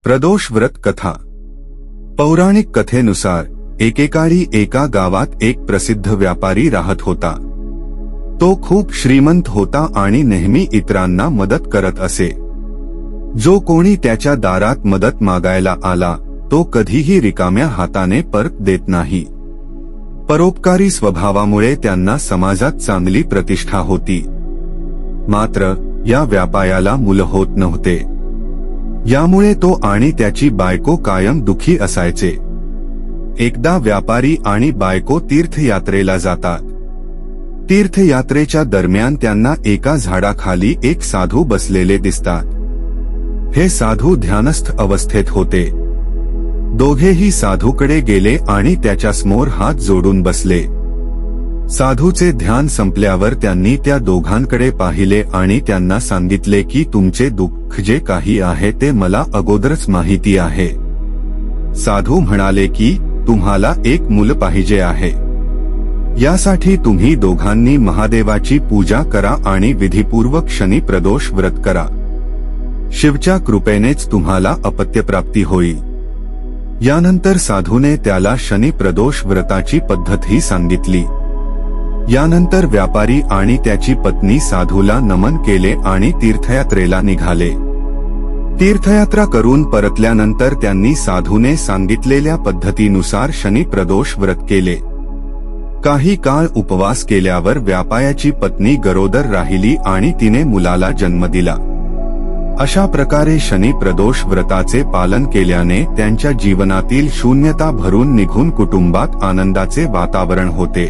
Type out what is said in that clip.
प्रदोष व्रत कथा। पौराणिक कथेनुसार एकेकाळी एका गावात एक प्रसिद्ध व्यापारी राहत होता। तो खूप श्रीमंत होता आणि नेहमी इतरांना मदत करत असे। जो कोणी त्याच्या दारात मदत मागायला आला तो कधीही रिकाम्या हाताने परत देत नाही। परोपकारी स्वभावामुळे त्यांना समाजात चांगली प्रतिष्ठा होती। मात्र या व्यापाऱ्याला मुलं होत नव्हते। यामुळे तो आणि त्याची बायको कायम दुखी असायचे। एकदा व्यापारी आणि बायको तीर्थयात्रेला जातात। तीर्थयात्रेच्या दरम्यान त्यांना एका झाडाखाली एक साधू बसलेले दिसतात। हे साधू ध्यानस्थ अवस्थेत होते। दोघेही साधूकडे गेले आणि त्याच्यासमोर हात जोडून बसले। साधूचे ध्यान संपल्यावर त्यांनी त्या दोघांकडे पाहिले आणि त्यांना सांगितले की तुमचे दुःख जे काही आहे ते मला अगोदरच माहिती आहे। साधू म्हणाले की तुम्हाला एक मूल पाहिजे आहे। यासाठी तुम्ही दोघांनी महादेवाची पूजा करा आणि विधिपूर्वक शनी प्रदोष व्रत करा। शिवच्या कृपेनेच तुम्हाला अपत्यप्राप्ती होईल। यानंतर साधूने त्याला शनी प्रदोष व्रताची पद्धतही सांगितली। यानंतर व्यापारी आणि त्याची पत्नी साधूला नमन केले आणि तीर्थयात्रेला निघाले। तीर्थयात्रा करून परतल्यानंतर त्यांनी साधूने सांगितलेल्या पद्धतीनुसार शनी प्रदोष व्रत केले। काही काळ उपवास केल्यावर व्यापाऱ्याची पत्नी गरोदर राहिली आणि तिने मुलाला जन्म दिला। अशा प्रकारे शनी प्रदोष व्रताचे पालन केल्याने त्यांच्या जीवनातील शून्यता भरून निघून कुटुंबात आनंदाचे वातावरण होते।